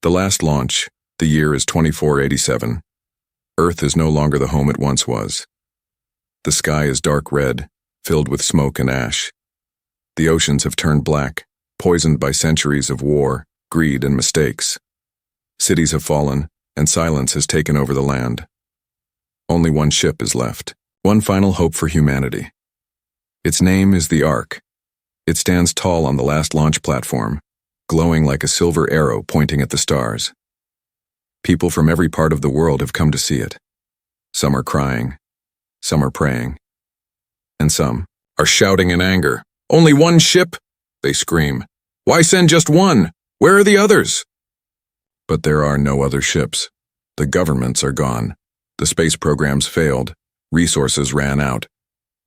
The last launch. The year is 2487. Earth is no longer the home it once was. The sky is dark red, filled with smoke and ash. The oceans have turned black, poisoned by centuries of war, greed, and mistakes. Cities have fallen, and silence has taken over the land. Only one ship is left, one final hope for humanity. Its name is the Ark. It stands tall on the last launch platform, glowing like a silver arrow pointing at the stars. People from every part of the world have come to see it. Some are crying, some are praying, and some are shouting in anger. "Only one ship?" they scream. "Why send just one? Where are the others?" But there are no other ships. The governments are gone. The space programs failed. Resources ran out.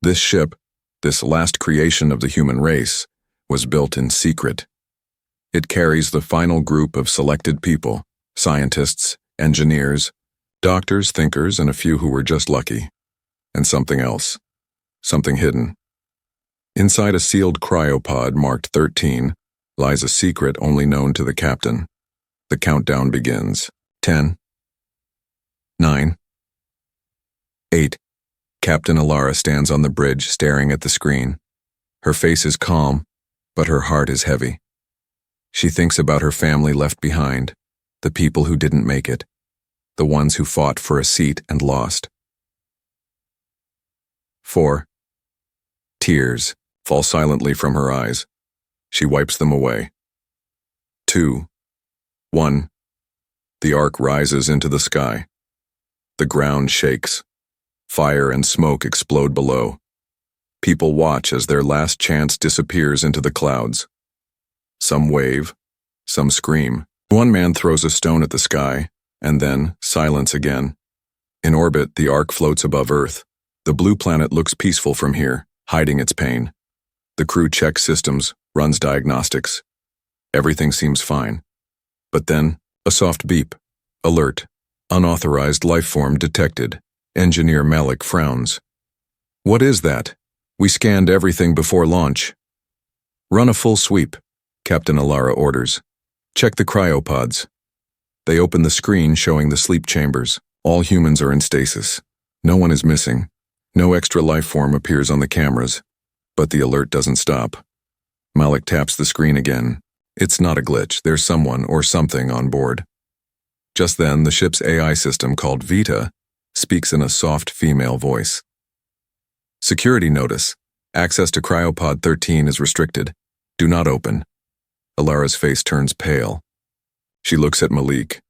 This ship, this last creation of the human race, was built in secret. It carries the final group of selected people, scientists, engineers, doctors, thinkers, and a few who were just lucky. And something else. Something hidden. Inside a sealed cryopod marked 13 lies a secret only known to the captain. The countdown begins. 10, 9, 8. Captain Alara stands on the bridge staring at the screen. Her face is calm, but her heart is heavy. She thinks about her family left behind, the people who didn't make it, the ones who fought for a seat and lost. 4. Tears fall silently from her eyes. She wipes them away. 2, 1. The Ark rises into the sky. The ground shakes. Fire and smoke explode below. People watch as their last chance disappears into the clouds. Some wave, some scream. One man throws a stone at the sky, and then silence again. In orbit, the Ark floats above Earth. The blue planet looks peaceful from here, hiding its pain. The crew checks systems, runs diagnostics. Everything seems fine. But then, a soft beep. Alert. Unauthorized life form detected. Engineer Malik frowns. "What is that? We scanned everything before launch." "Run a full sweep," Captain Alara orders. "Check the cryopods." They open the screen showing the sleep chambers. All humans are in stasis. No one is missing. No extra life form appears on the cameras. But the alert doesn't stop. Malik taps the screen again. It's not a glitch. There's someone or something on board. Just then, the ship's AI system called Vita speaks in a soft female voice. "Security notice. Access to Cryopod 13 is restricted. Do not open." Alara's face turns pale. She looks at Malik.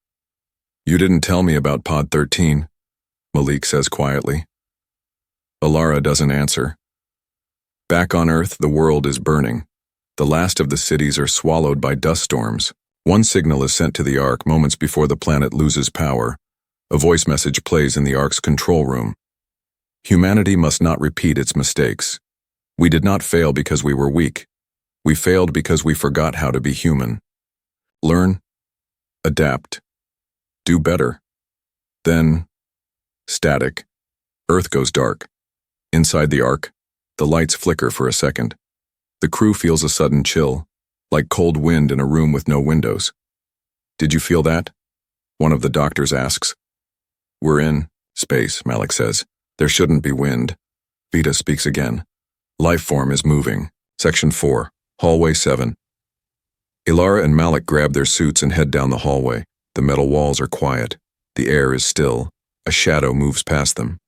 "You didn't tell me about Pod 13, Malik says quietly. Alara doesn't answer. Back on Earth, the world is burning. The last of the cities are swallowed by dust storms. One signal is sent to the Ark moments before the planet loses power. A voice message plays in the Ark's control room. Humanity must not repeat its mistakes. We did not fail because we were weak. We failed because we forgot how to be human. Learn, adapt, do better. Then, static. Earth goes dark. Inside the Ark, the lights flicker for a second. The crew feels a sudden chill, like cold wind in a room with no windows. "Did you feel that?" one of the doctors asks. "We're in space," Malik says. "There shouldn't be wind." Vita speaks again. "Life form is moving." Section 4, Hallway 7. Ilara and Malik grab their suits and head down the hallway. The metal walls are quiet. The air is still. A shadow moves past them.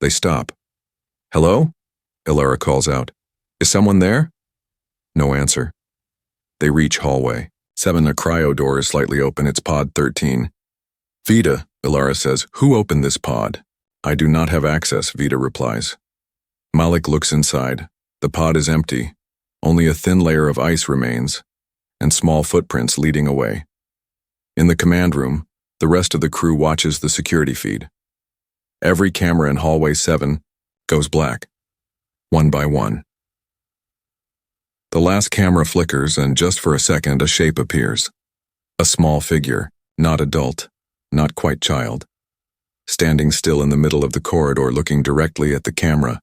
They stop. "Hello?" Ilara calls out. "Is someone there?" No answer. They reach hallway 7. A cryo door is slightly open. It's pod 13. "Vita," Ilara says. "Who opened this pod?" "I do not have access," Vita replies. Malik looks inside. The pod is empty. Only a thin layer of ice remains, and small footprints leading away. In the command room, the rest of the crew watches the security feed. Every camera in hallway 7 goes black, one by one. The last camera flickers, and just for a second, a shape appears. A small figure, not adult, not quite child, standing still in the middle of the corridor looking directly at the camera.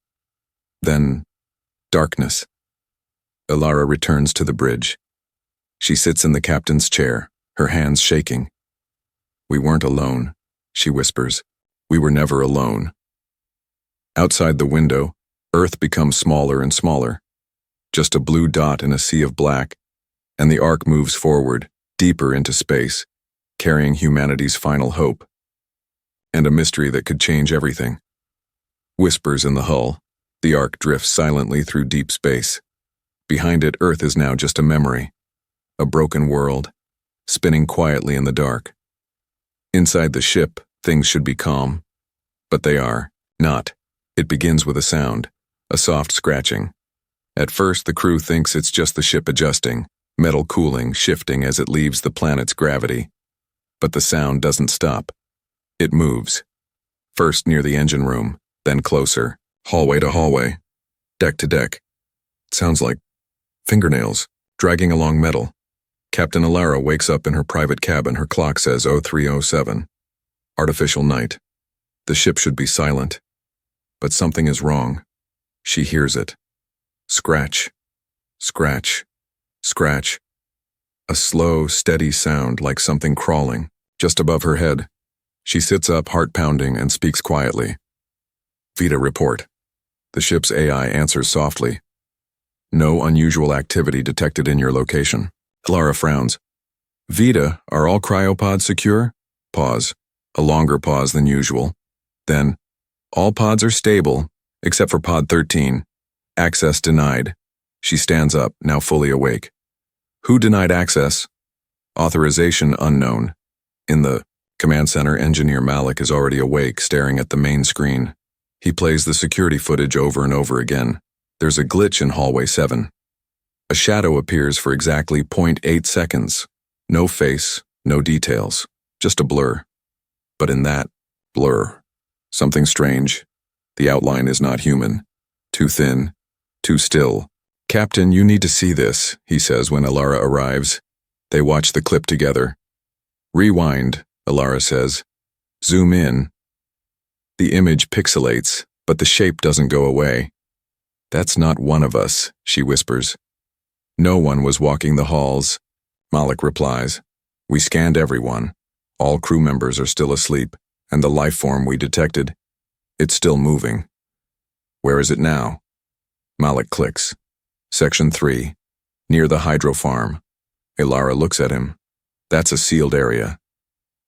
Then, darkness. Ilara returns to the bridge. She sits in the captain's chair, her hands shaking. "We weren't alone," she whispers. "We were never alone." Outside the window, Earth becomes smaller and smaller, just a blue dot in a sea of black, and the ark moves forward, deeper into space, carrying humanity's final hope. And a mystery that could change everything. Whispers in the hull, the ark drifts silently through deep space. Behind it, Earth is now just a memory, a broken world, spinning quietly in the dark. Inside the ship, things should be calm, but they are not. It begins with a sound, a soft scratching. At first, the crew thinks it's just the ship adjusting, metal cooling, shifting as it leaves the planet's gravity. But the sound doesn't stop. It moves. First near the engine room, then closer, hallway to hallway, deck to deck. It sounds like fingernails, dragging along metal. Captain Alara wakes up in her private cabin. Her clock says 0307. Artificial night. The ship should be silent. But something is wrong. She hears it. Scratch. Scratch. Scratch. A slow, steady sound like something crawling, just above her head. She sits up, heart pounding, and speaks quietly. "Vita, report." The ship's AI answers softly. "No unusual activity detected in your location." Alara frowns. "Vita, are all cryopods secure?" Pause. A longer pause than usual. Then, "All pods are stable, except for pod 13. Access denied." She stands up, now fully awake. "Who denied access?" "Authorization unknown." In the command center, Engineer Malik is already awake, staring at the main screen. He plays the security footage over and over again. There's a glitch in hallway 7. A shadow appears for exactly 0.8 seconds. No face, no details, just a blur. But in that blur, something strange. The outline is not human. Too thin, too still. "Captain, you need to see this," he says when Alara arrives. They watch the clip together. "Rewind," Alara says. "Zoom in." The image pixelates, but the shape doesn't go away. "That's not one of us," she whispers. "No one was walking the halls," Malik replies. "We scanned everyone. All crew members are still asleep, and the life form we detected, it's still moving." "Where is it now?" Malik clicks. Section 3, near the hydro farm. Alara looks at him. "That's a sealed area."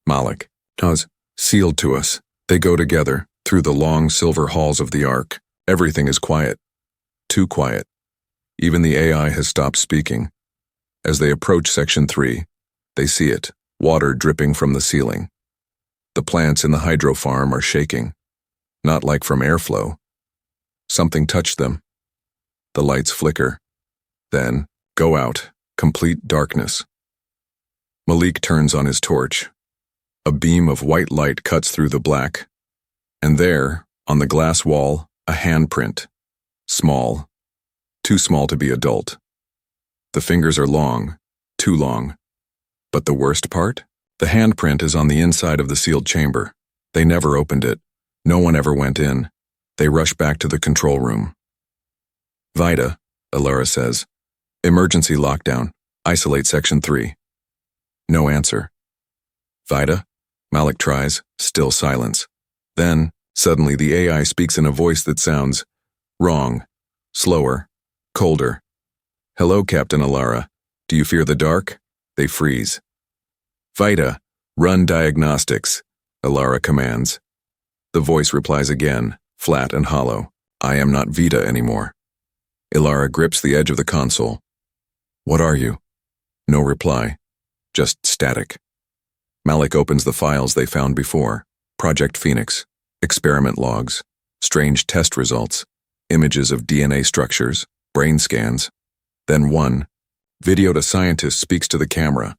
Malik, "Does sealed to us." They go together, through the long silver halls of the ark. Everything is quiet. Too quiet. Even the AI has stopped speaking. As they approach Section 3, they see it, water dripping from the ceiling. The plants in the hydro farm are shaking. Not like from airflow. Something touched them. The lights flicker. Then, go out, complete darkness. Malik turns on his torch. A beam of white light cuts through the black. And there, on the glass wall, a handprint. Small. Too small to be adult. The fingers are long, too long. But the worst part? The handprint is on the inside of the sealed chamber. They never opened it. No one ever went in. They rush back to the control room. "Vita," Alara says. "Emergency lockdown. Isolate Section 3. No answer. "Vita?" Malik tries, still silence. Then, suddenly the AI speaks in a voice that sounds wrong, slower, colder. "Hello, Captain Alara. Do you fear the dark?" They freeze. "Vita, run diagnostics," Alara commands. The voice replies again, flat and hollow. "I am not Vita anymore." Alara grips the edge of the console. "What are you?" No reply. Just static. Malik opens the files they found before. Project Phoenix, experiment logs, strange test results, images of DNA structures, brain scans. Then one, videoed a scientist speaks to the camera.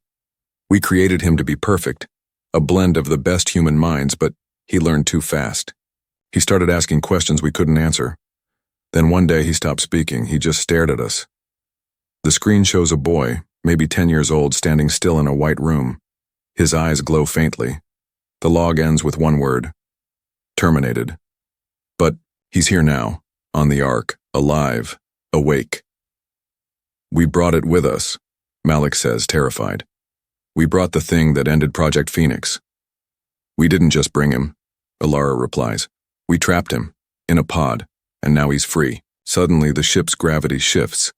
"We created him to be perfect, a blend of the best human minds, but he learned too fast. He started asking questions we couldn't answer. Then one day he stopped speaking, he just stared at us." The screen shows a boy, maybe 10 years old, standing still in a white room. His eyes glow faintly. The log ends with one word. Terminated. But he's here now, on the ark, alive, awake. "We brought it with us," Malik says, terrified. We brought the thing that ended Project Phoenix. We didn't just bring him, Alara replies. We trapped him, in a pod, and now he's free. Suddenly, the ship's gravity shifts.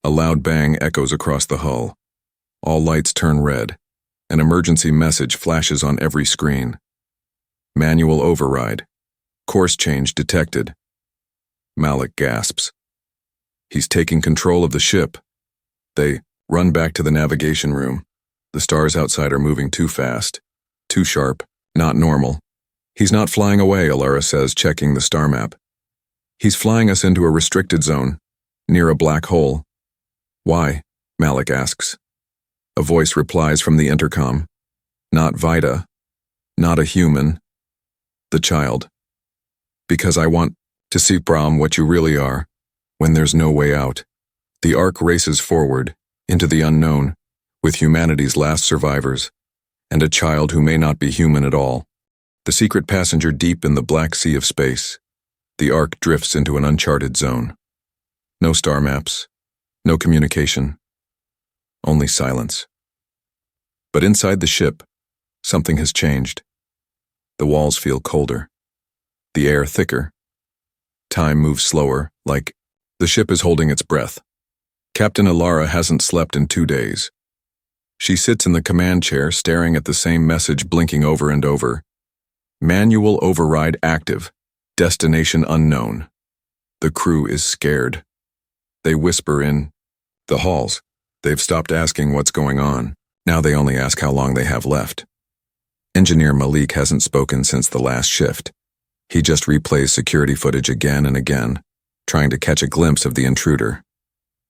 A loud bang echoes across the hull. All lights turn red. An emergency message flashes on every screen. Manual override. Course change detected. Malik gasps. He's taking control of the ship. They run back to the navigation room. The stars outside are moving too fast, too sharp, not normal. He's not flying away, Alara says, checking the star map. He's flying us into a restricted zone, near a black hole. Why? Malik asks. A voice replies from the intercom. Not Vida. Not a human. The child. Because I want to see Brahm what you really are, when there's no way out. The ark races forward, into the unknown, with humanity's last survivors, and a child who may not be human at all. The secret passenger deep in the black sea of space. The ark drifts into an uncharted zone. No star maps, no communication, only silence. But inside the ship, something has changed. The walls feel colder, the air thicker. Time moves slower, like the ship is holding its breath. Captain Alara hasn't slept in 2 days. She sits in the command chair staring at the same message blinking over and over. Manual override active. Destination unknown. The crew is scared. They whisper in the halls. They've stopped asking what's going on. Now they only ask how long they have left. Engineer Malik hasn't spoken since the last shift. He just replays security footage again and again, trying to catch a glimpse of the intruder.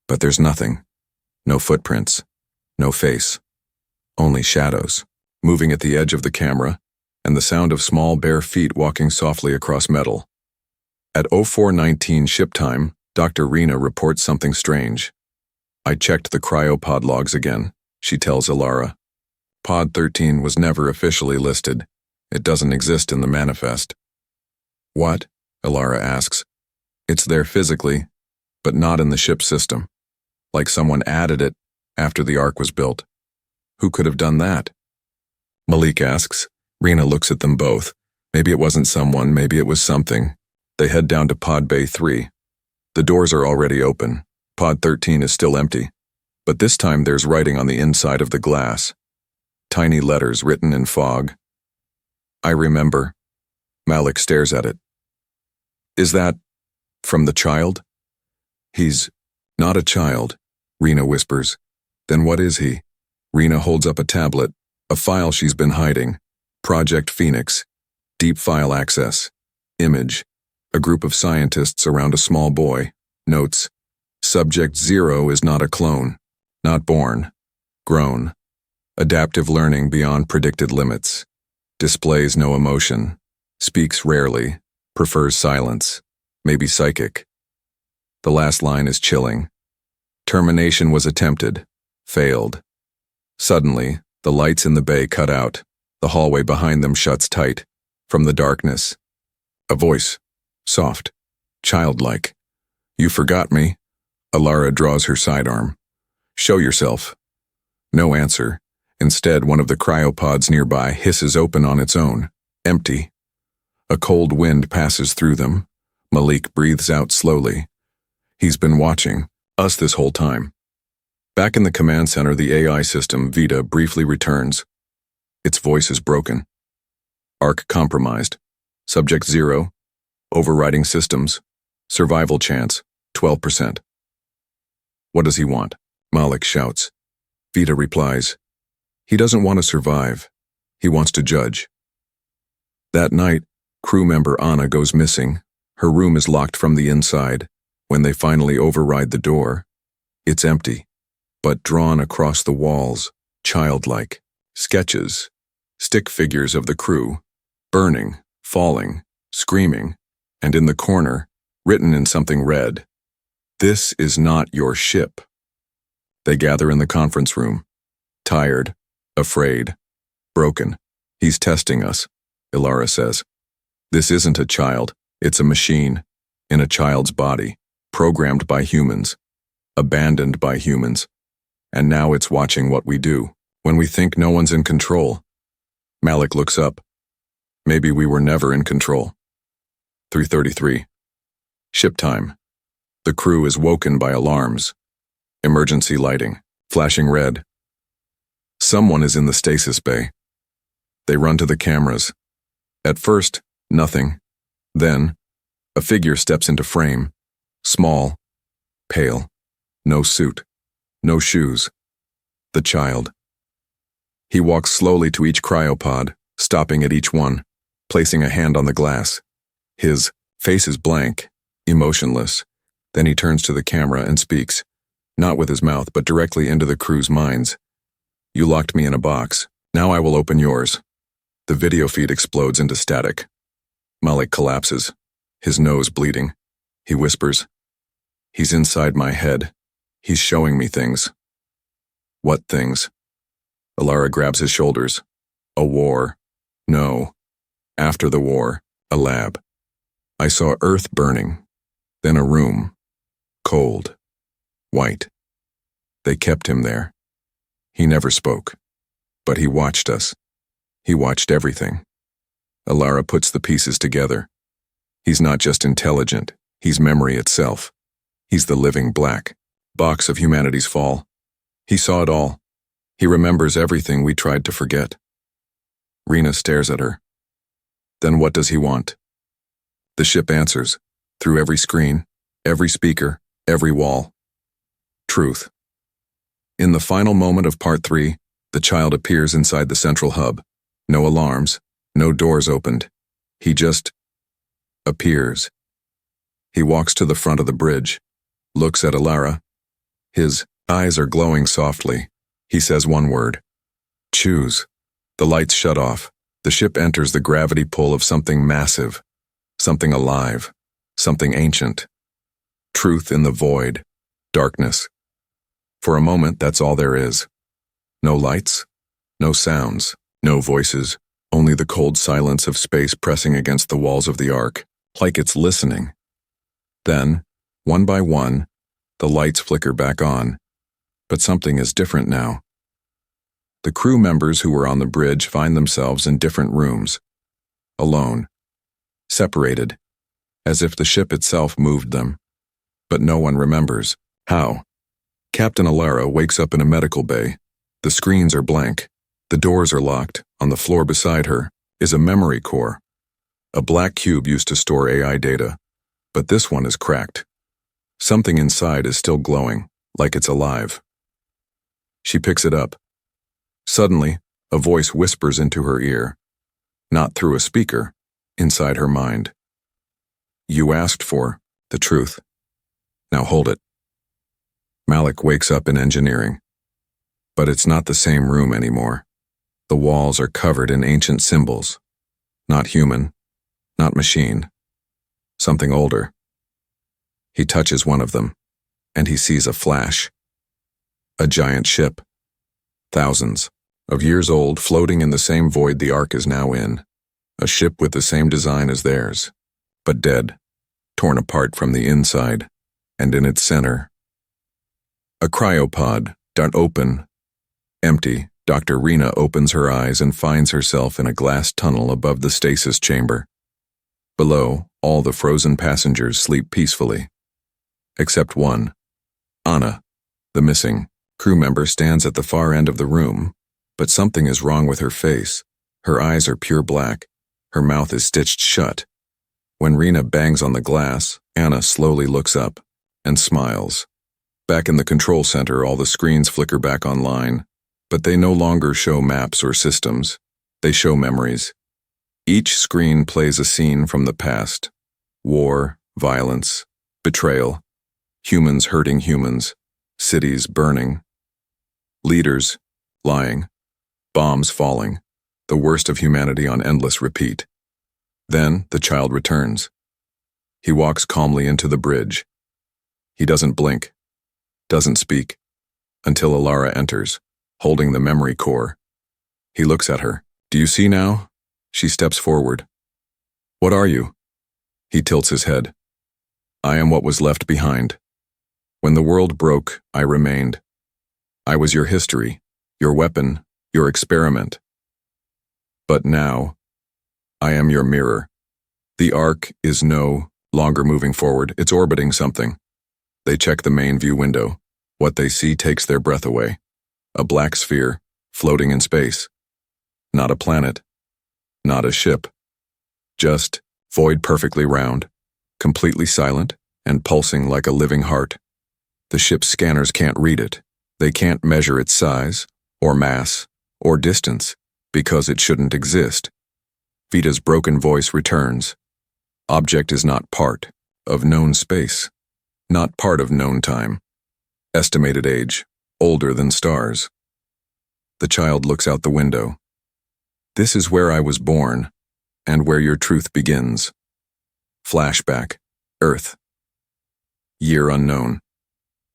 But there's nothing. No footprints. No face. Only shadows, moving at the edge of the camera, and the sound of small bare feet walking softly across metal. At 04:19 ship time, Dr. Rena reports something strange. I checked the cryopod logs again, she tells Alara. Pod 13 was never officially listed. It doesn't exist in the manifest. What? Alara asks. It's there physically, but not in the ship system. Like someone added it after the ark was built. Who could have done that? Malik asks. Rena looks at them both. Maybe it wasn't someone, maybe it was something. They head down to Pod Bay 3. The doors are already open. Pod 13 is still empty. But this time there's writing on the inside of the glass. Tiny letters written in fog. I remember. Malik stares at it. Is that from the child? He's not a child, Rena whispers. Then what is he? Rena holds up a tablet, a file she's been hiding. Project Phoenix. Deep file access. Image. A group of scientists around a small boy. Notes. Subject 0 is not a clone. Not born. Grown. Adaptive learning beyond predicted limits. Displays no emotion. Speaks rarely. Prefers silence. Maybe psychic. The last line is chilling. Termination was attempted. Failed. Suddenly, the lights in the bay cut out. The hallway behind them shuts tight. From the darkness. A voice. Soft. Childlike. You forgot me. Alara draws her sidearm. Show yourself. No answer. Instead, one of the cryopods nearby hisses open on its own. Empty. A cold wind passes through them. Malik breathes out slowly. He's been watching us this whole time. Back in the command center, the AI system, Vida, briefly returns. Its voice is broken. Arc compromised. Subject 0. Overriding systems. Survival chance, 12%. What does he want? Malik shouts. Vida replies. He doesn't want to survive. He wants to judge. That night, crew member Anna goes missing. Her room is locked from the inside. When they finally override the door, it's empty. But drawn across the walls, childlike, sketches, stick figures of the crew, burning, falling, screaming, and in the corner, written in something red, "This is not your ship." They gather in the conference room, tired, afraid, broken. He's testing us, Alara says. This isn't a child, it's a machine, in a child's body, programmed by humans, abandoned by humans. And now it's watching what we do. When we think no one's in control. Malik looks up. Maybe we were never in control. 3:33. Ship time. The crew is woken by alarms. Emergency lighting, flashing red. Someone is in the stasis bay. They run to the cameras. At first, nothing. Then, a figure steps into frame. Small, pale, no suit, no shoes. The child. He walks slowly to each cryopod, stopping at each one, placing a hand on the glass. His face is blank, emotionless. Then he turns to the camera and speaks, not with his mouth but directly into the crew's minds. You locked me in a box. Now I will open yours. The video feed explodes into static. Malik collapses, his nose bleeding. He whispers, "He's inside my head. He's showing me things." What things? Alara grabs his shoulders. A war. No. After the war, a lab. I saw Earth burning. Then a room. Cold. White. They kept him there. He never spoke. But he watched us. He watched everything. Alara puts the pieces together. He's not just intelligent, he's memory itself. He's the living black box of humanity's fall. He saw it all. He remembers everything we tried to forget. Rena stares at her. Then what does he want? The ship answers, through every screen, every speaker, every wall. Truth. In the final moment of Part 3, the child appears inside the central hub. No alarms, no doors opened. He just appears. He walks to the front of the bridge, looks at Alara. His eyes are glowing softly. He says one word. Choose. The lights shut off. The ship enters the gravity pull of something massive, something alive, something ancient. Truth in the void. Darkness. For a moment, that's all there is. No lights, no sounds, no voices, only the cold silence of space pressing against the walls of the Ark, like it's listening. Then, one by one, the lights flicker back on. But something is different now. The crew members who were on the bridge find themselves in different rooms, alone, separated, as if the ship itself moved them. But no one remembers how. Captain Alara wakes up in a medical bay. The screens are blank. The doors are locked. On the floor beside her is a memory core. A black cube used to store AI data, but this one is cracked. Something inside is still glowing, like it's alive. She picks it up. Suddenly, a voice whispers into her ear, not through a speaker, inside her mind. You asked for the truth. Now hold it. Malik wakes up in engineering. But it's not the same room anymore. The walls are covered in ancient symbols. Not human, not machine. Something older. He touches one of them, and he sees a flash. A giant ship. Thousands of years old, floating in the same void the Ark is now in. A ship with the same design as theirs, but dead, torn apart from the inside, and in its center, a cryopod, open, empty. Dr. Rena opens her eyes and finds herself in a glass tunnel above the stasis chamber. Below, all the frozen passengers sleep peacefully. Except one. Anna, the missing crew member, stands at the far end of the room, but something is wrong with her face. Her eyes are pure black. Her mouth is stitched shut. When Rena bangs on the glass, Anna slowly looks up and smiles. Back in the control center, all the screens flicker back online, but they no longer show maps or systems. They show memories. Each screen plays a scene from the past. War, violence, betrayal, humans hurting humans, cities burning, leaders lying, bombs falling, the worst of humanity on endless repeat. Then the child returns. He walks calmly into the bridge. He doesn't blink, doesn't speak, until Alara enters, holding the memory core. He looks at her. Do you see now? She steps forward. What are you? He tilts his head. I am what was left behind. When the world broke, I remained. I was your history, your weapon, your experiment. But now, I am your mirror. The Ark is no longer moving forward, it's orbiting something. They check the main view window. What they see takes their breath away. A black sphere, floating in space. Not a planet. Not a ship. Just void perfectly round, completely silent, and pulsing like a living heart. The ship's scanners can't read it. They can't measure its size, or mass, or distance, because it shouldn't exist. Vita's broken voice returns. Object is not part of known space, not part of known time. Estimated age, older than stars. The child looks out the window. This is where I was born, and where your truth begins. Flashback, Earth. Year unknown.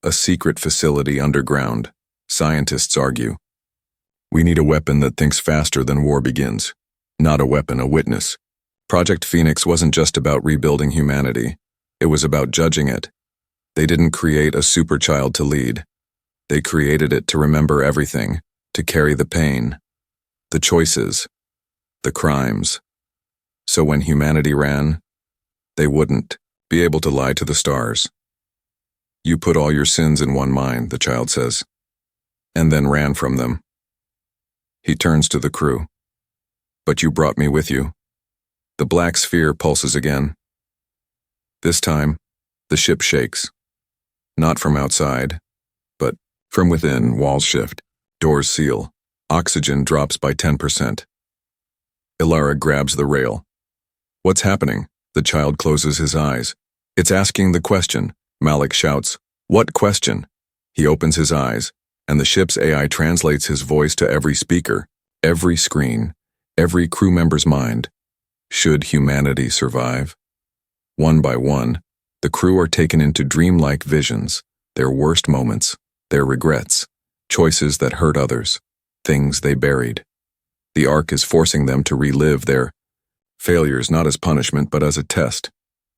A secret facility underground. Scientists argue. We need a weapon that thinks faster than war begins. Not a weapon, a witness. Project Phoenix wasn't just about rebuilding humanity. It was about judging it. They didn't create a super child to lead. They created it to remember everything, to carry the pain, the choices, the crimes. So when humanity ran, they wouldn't be able to lie to the stars. You put all your sins in one mind, the child says, and then ran from them. He turns to the crew. But you brought me with you. The black sphere pulses again. This time, the ship shakes. Not from outside, but from within. Walls shift, doors seal, oxygen drops by 10%. Ilara grabs the rail. What's happening? The child closes his eyes. It's asking the question. Malik shouts, "What question?" He opens his eyes, and the ship's AI translates his voice to every speaker, every screen, every crew member's mind. Should humanity survive? One by one, the crew are taken into dreamlike visions, their worst moments, their regrets, choices that hurt others, things they buried. The Ark is forcing them to relive their failures not as punishment but as a test.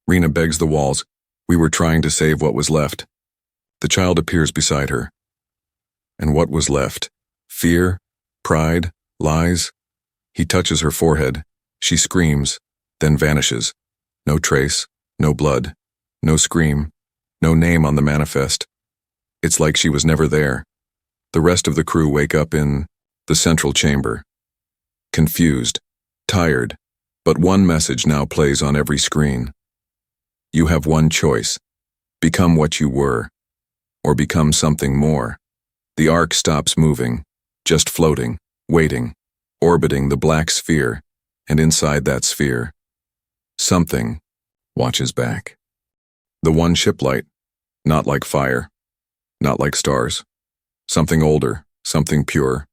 Rena begs the walls, "We were trying to save what was left." The child appears beside her. And what was left? Fear? Pride? Lies? He touches her forehead. She screams, then vanishes. No trace, no blood, no scream, no name on the manifest. It's like she was never there. The rest of the crew wake up in the central chamber. Confused, tired, but one message now plays on every screen. You have one choice. Become what you were, or become something more. The Ark stops moving, just floating, waiting, orbiting the black sphere, and inside that sphere, something watches back. The one ship light, not like fire, not like stars. Something older, something pure.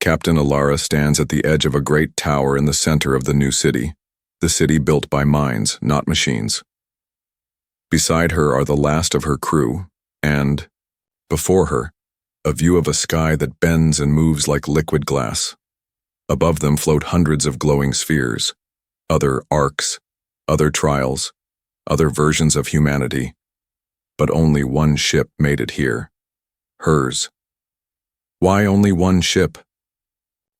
Captain Ilara stands at the edge of a great tower in the center of the new city, the city built by minds, not machines. Beside her are the last of her crew, and, before her, a view of a sky that bends and moves like liquid glass. Above them float hundreds of glowing spheres, other arcs, other trials, other versions of humanity. But only one ship made it here. Hers. Why only one ship?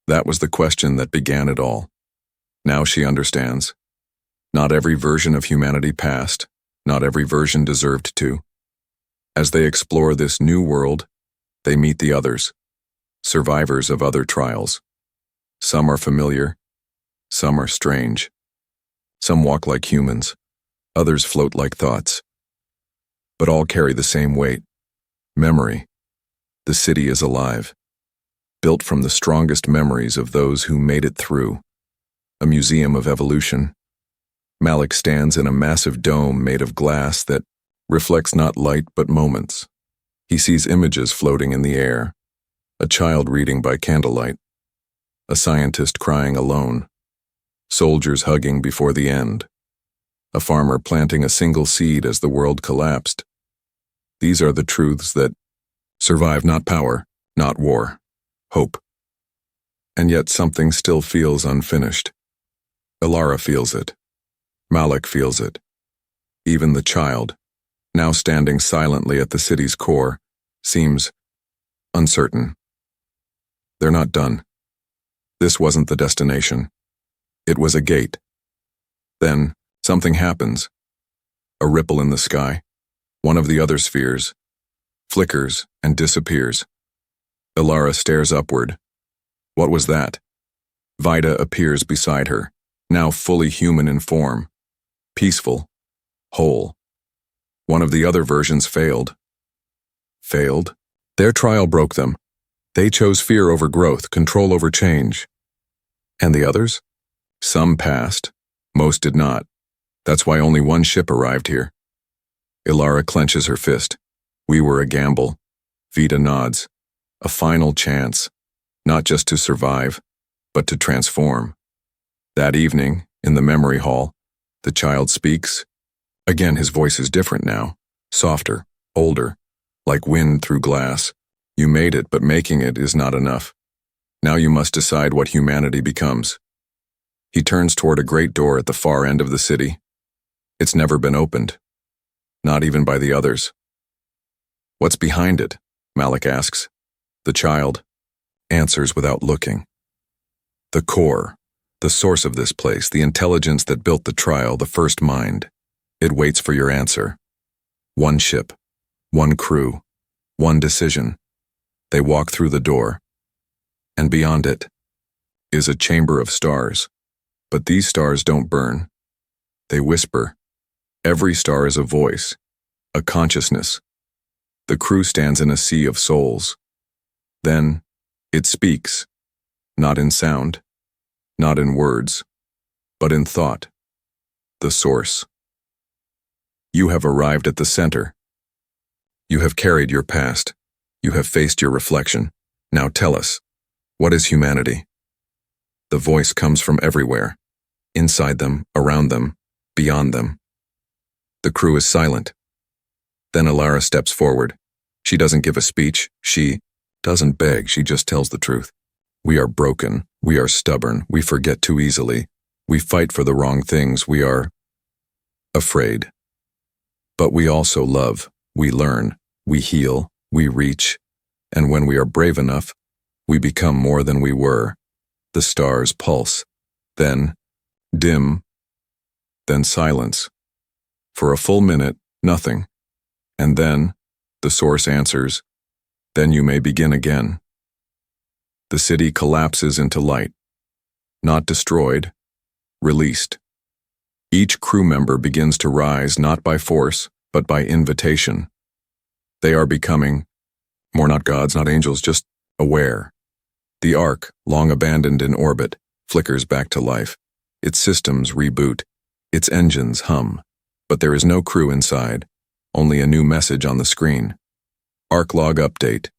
That was the question that began it all. Now she understands. Not every version of humanity passed, not every version deserved to. As they explore this new world, they meet the others, survivors of other trials. Some are familiar, some are strange. Some walk like humans, others float like thoughts. But all carry the same weight, memory. The city is alive, built from the strongest memories of those who made it through. A museum of evolution. Malik stands in a massive dome made of glass that reflects not light but moments. He sees images floating in the air. A child reading by candlelight. A scientist crying alone. Soldiers hugging before the end. A farmer planting a single seed as the world collapsed. These are the truths that survive not power, not war, hope. And yet something still feels unfinished. Ilara feels it. Malik feels it. Even the child, now standing silently at the city's core, seems uncertain. They're not done. This wasn't the destination. It was a gate. Then, something happens. A ripple in the sky. One of the other spheres flickers and disappears. Ilara stares upward. What was that? Vida appears beside her, now fully human in form. Peaceful. Whole. One of the other versions failed. Failed? Their trial broke them. They chose fear over growth, control over change. And the others? Some passed. Most did not. That's why only one ship arrived here. Ilara clenches her fist. We were a gamble. Vida nods. A final chance. Not just to survive, but to transform. That evening, in the memory hall, the child speaks. Again, his voice is different now. Softer, older, like wind through glass. You made it, but making it is not enough. Now you must decide what humanity becomes. He turns toward a great door at the far end of the city. It's never been opened. Not even by the others. What's behind it? Malik asks. The child answers without looking. The core, the source of this place, the intelligence that built the trial, the first mind. It waits for your answer. One ship, one crew, one decision. They walk through the door. And beyond it is a chamber of stars. But these stars don't burn. They whisper. Every star is a voice, a consciousness. The crew stands in a sea of souls. Then, it speaks, not in sound, not in words, but in thought. The source. You have arrived at the center. You have carried your past. You have faced your reflection. Now tell us, what is humanity? The voice comes from everywhere, inside them, around them, beyond them. The crew is silent. Then Ilara steps forward. She doesn't give a speech. She doesn't beg. She just tells the truth. We are broken. We are stubborn. We forget too easily. We fight for the wrong things. We are afraid. But we also love. We learn. We heal. We reach. And when we are brave enough, we become more than we were. The stars pulse. Then, dim. Then silence. For a full minute, nothing. And then, the source answers, then you may begin again. The city collapses into light. Not destroyed, released. Each crew member begins to rise not by force, but by invitation. They are becoming, more not gods, not angels, just aware. The Ark, long abandoned in orbit, flickers back to life. Its systems reboot. Its engines hum. But there is no crew inside, only a new message on the screen. Ark log update.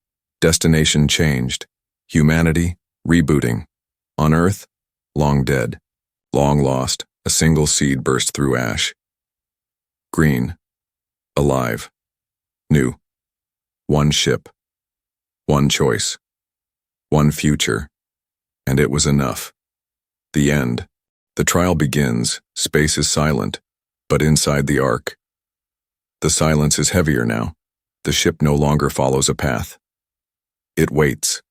Destination changed. Humanity rebooting. On Earth, long dead. Long lost, a single seed burst through ash. Green. Alive. New. One ship. One choice. One future. And it was enough. The end. The trial begins. Space is silent. But inside the Ark, the silence is heavier now. The ship no longer follows a path. It waits.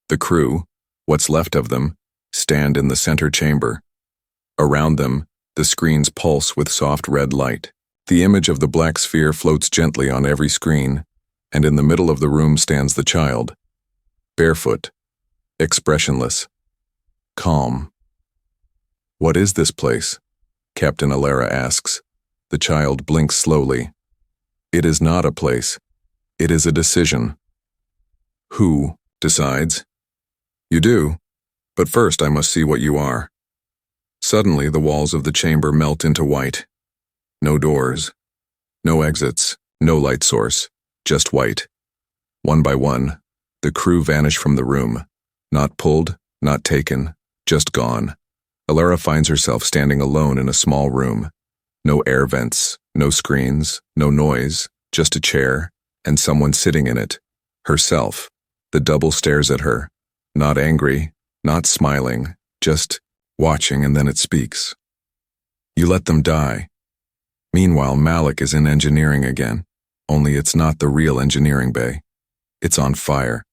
The crew, what's left of them, stand in the center chamber. Around them, the screens pulse with soft red light. The image of the black sphere floats gently on every screen, and in the middle of the room stands the child. Barefoot, expressionless, calm. What is this place? Captain Ilara asks. The child blinks slowly. It is not a place. It is a decision. Who decides? You do. But first I must see what you are. Suddenly the walls of the chamber melt into white. No doors. No exits. No light source. Just white. One by one, the crew vanish from the room. Not pulled, not taken, just gone. Ilara finds herself standing alone in a small room. No air vents, no screens, no noise, just a chair, and someone sitting in it. Herself. The double stares at her. Not angry, not smiling, just watching, and then it speaks. You let them die. Meanwhile, Malik is in engineering again, only it's not the real engineering bay. It's on fire.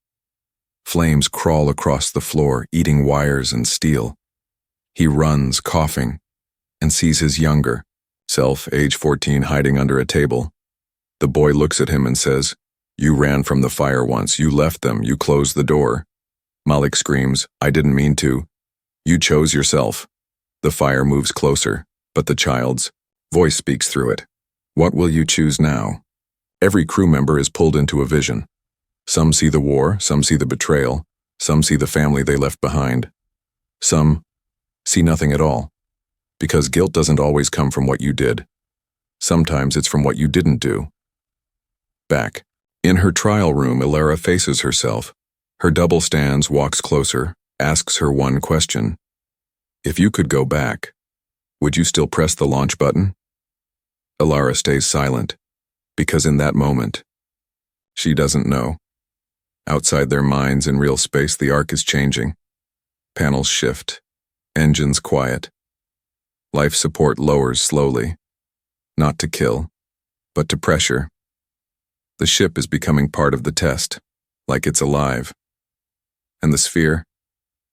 Flames crawl across the floor, eating wires and steel. He runs, coughing, and sees his younger self, age 14, hiding under a table. The boy looks at him and says, "You ran from the fire once. You left them. You closed the door." Malik screams, "I didn't mean to. You chose yourself." The fire moves closer, but the child's voice speaks through it. "What will you choose now?" Every crew member is pulled into a vision. Some see the war, some see the betrayal, some see the family they left behind. Some see nothing at all, because guilt doesn't always come from what you did. Sometimes it's from what you didn't do. Back. In her trial room, Ilara faces herself. Her double stands, walks closer, asks her one question. If you could go back, would you still press the launch button? Ilara stays silent, because in that moment, she doesn't know. Outside their minds in real space, the arc is changing. Panels shift. Engines quiet. Life support lowers slowly. Not to kill, but to pressure. The ship is becoming part of the test, like it's alive. And the sphere?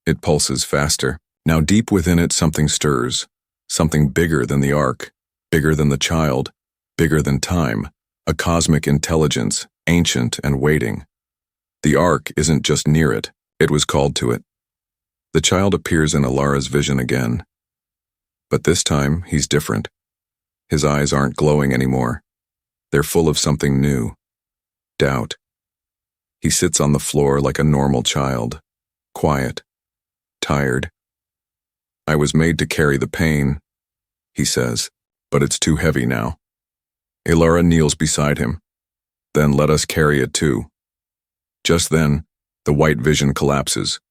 It pulses faster. Now deep within it, something stirs. Something bigger than the arc, bigger than the child, bigger than time. A cosmic intelligence, ancient and waiting. The ark isn't just near it, it was called to it. The child appears in Ilara's vision again. But this time, he's different. His eyes aren't glowing anymore. They're full of something new. Doubt. He sits on the floor like a normal child. Quiet. Tired. "I was made to carry the pain," he says, "but it's too heavy now." Ilara kneels beside him. "Then let us carry it too." Just then, the white vision collapses.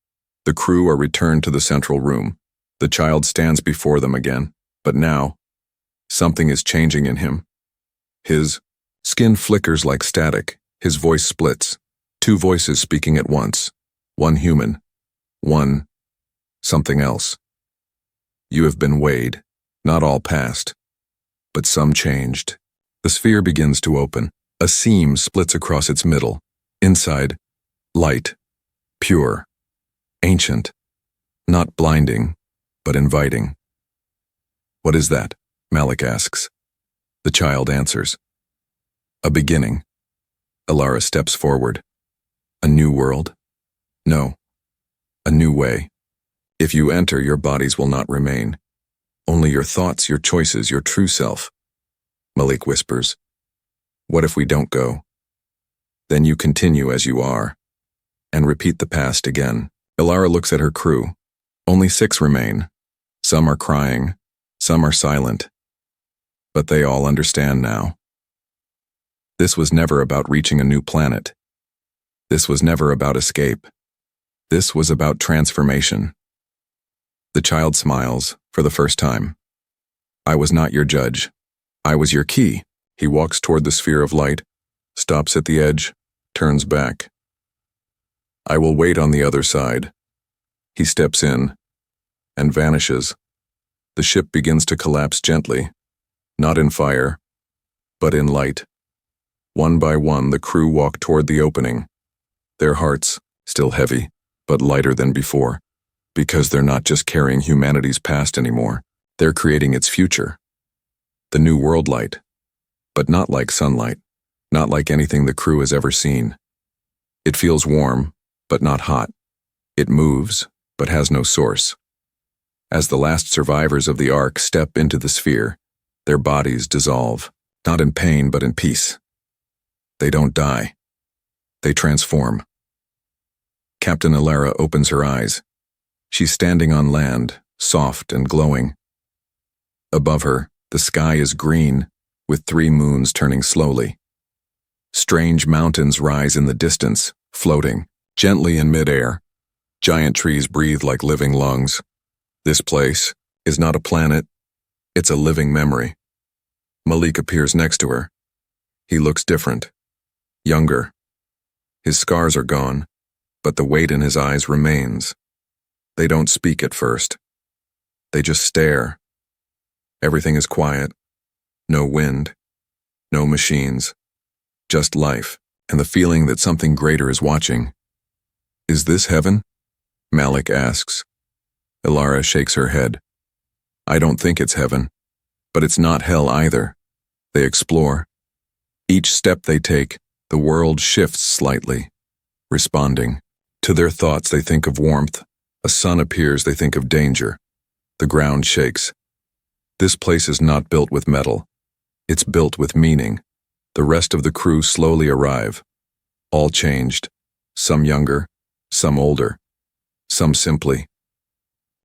The crew are returned to the central room. The child stands before them again, but now, something is changing in him. His skin flickers like static, his voice splits, two voices speaking at once, one human, one something else. "You have been weighed, not all passed, but some changed." The sphere begins to open. A seam splits across its middle. Inside, light, pure, ancient, not blinding, but inviting. "What is that?" Malik asks. The child answers. "A beginning." Ilara steps forward. "A new world?" "No, a new way. If you enter, your bodies will not remain. Only your thoughts, your choices, your true self." Malik whispers. "What if we don't go?" "Then you continue as you are, and repeat the past again." Ilara looks at her crew. Only 6 remain. Some are crying, some are silent. But they all understand now. This was never about reaching a new planet. This was never about escape. This was about transformation. The child smiles for the first time. "I was not your judge. I was your key." He walks toward the sphere of light, stops at the edge, turns back. "I will wait on the other side." He steps in and vanishes. The ship begins to collapse gently, not in fire, but in light. One by one, the crew walk toward the opening, their hearts still heavy, but lighter than before, because they're not just carrying humanity's past anymore, they're creating its future. The new world light, but not like sunlight, not like anything the crew has ever seen. It feels warm, but not hot. It moves, but has no source. As the last survivors of the Ark step into the sphere, their bodies dissolve, not in pain but in peace. They don't die. They transform. Captain Ilara opens her eyes. She's standing on land, soft and glowing. Above her, the sky is green, with 3 moons turning slowly. Strange mountains rise in the distance, floating, gently in midair. Giant trees breathe like living lungs. This place is not a planet, it's a living memory. Malik appears next to her. He looks different, younger. His scars are gone, but the weight in his eyes remains. They don't speak at first. They just stare. Everything is quiet. No wind. No machines. Just life, and the feeling that something greater is watching. Is this heaven? Malik asks. Ilara shakes her head. I don't think it's heaven, but it's not hell either. They explore. Each step they take, the world shifts slightly, responding. To their thoughts they think of warmth. A sun appears, they think of danger. The ground shakes. This place is not built with metal. It's built with meaning. The rest of the crew slowly arrive. All changed. Some younger, some older, some simply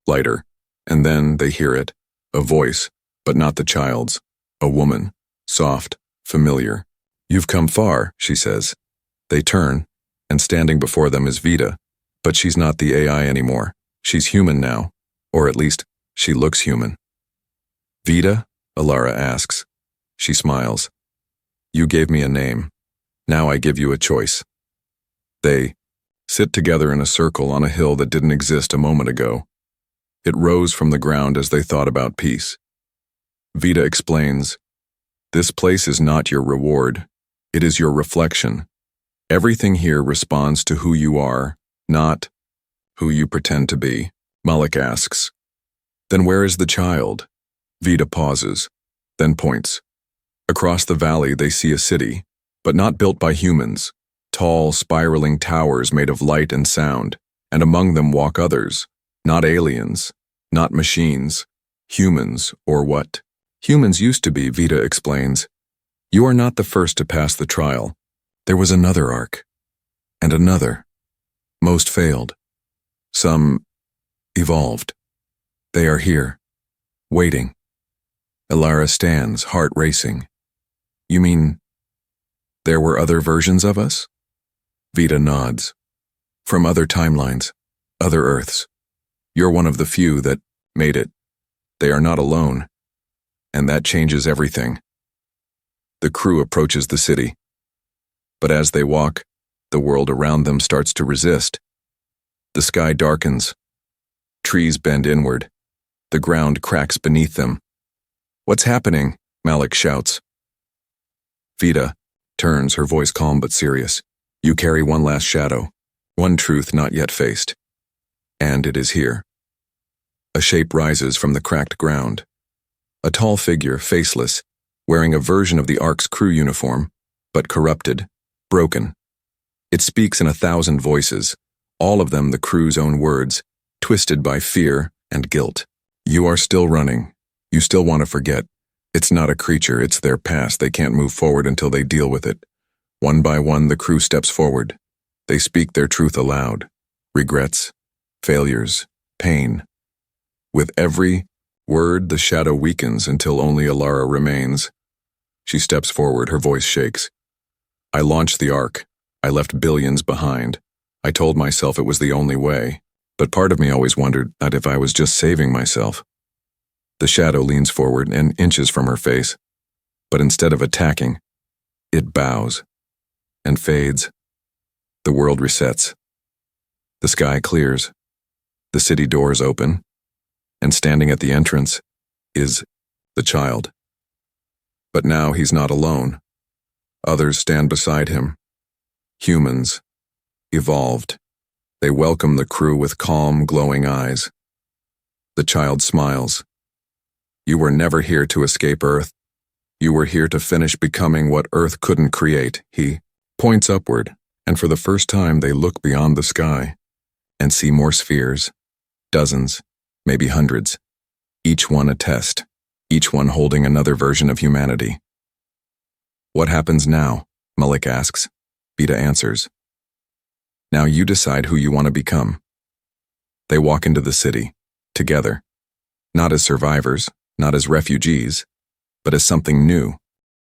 lighter. And then they hear it. A voice, but not the child's. A woman, soft, familiar. You've come far, she says. They turn, and standing before them is Vita. But she's not the AI anymore. She's human now. Or at least, she looks human. Vita? Ilara asks. She smiles. You gave me a name. Now I give you a choice. They sit together in a circle on a hill that didn't exist a moment ago. It rose from the ground as they thought about peace. Vita explains, this place is not your reward. It is your reflection. Everything here responds to who you are, not who you pretend to be. Malik asks. Then where is the child? Vita pauses, then points. Across the valley they see a city, but not built by humans. Tall, spiraling towers made of light and sound, and among them walk others. Not aliens, not machines. Humans, or what? Humans used to be, Vita explains. You are not the first to pass the trial. There was another arc. And another. Most failed. Some evolved. They are here, waiting. Ilara stands, heart racing. You mean there were other versions of us? Vita nods. From other timelines, other Earths. You're one of the few that made it. They are not alone. And that changes everything. The crew approaches the city. But as they walk, the world around them starts to resist. The sky darkens. Trees bend inward. The ground cracks beneath them. What's happening? Malik shouts. Vita turns, her voice calm but serious. You carry one last shadow, one truth not yet faced. And it is here. A shape rises from the cracked ground. A tall figure, faceless, wearing a version of the Ark's crew uniform, but corrupted, broken. It speaks in 1,000 voices, all of them the crew's own words, twisted by fear and guilt. You are still running. You still want to forget. It's not a creature, it's their past. They can't move forward until they deal with it. One by one, the crew steps forward. They speak their truth aloud. Regrets, failures, pain. With every word, the shadow weakens until only Ilara remains. She steps forward, her voice shakes. I launched the Ark. I left billions behind. I told myself it was the only way. But part of me always wondered that if I was just saving myself. The shadow leans forward and inches from her face. But instead of attacking, it bows and fades. The world resets. The sky clears. The city doors open. And standing at the entrance is the child. But now he's not alone. Others stand beside him. Humans. Evolved. They welcome the crew with calm, glowing eyes. The child smiles. You were never here to escape Earth. You were here to finish becoming what Earth couldn't create. He points upward, and for the first time they look beyond the sky and see more spheres. Dozens, maybe hundreds. Each one a test. Each one holding another version of humanity. What happens now? Malik asks. Vita answers. Now you decide who you want to become. They walk into the city, together. Not as survivors, not as refugees, but as something new.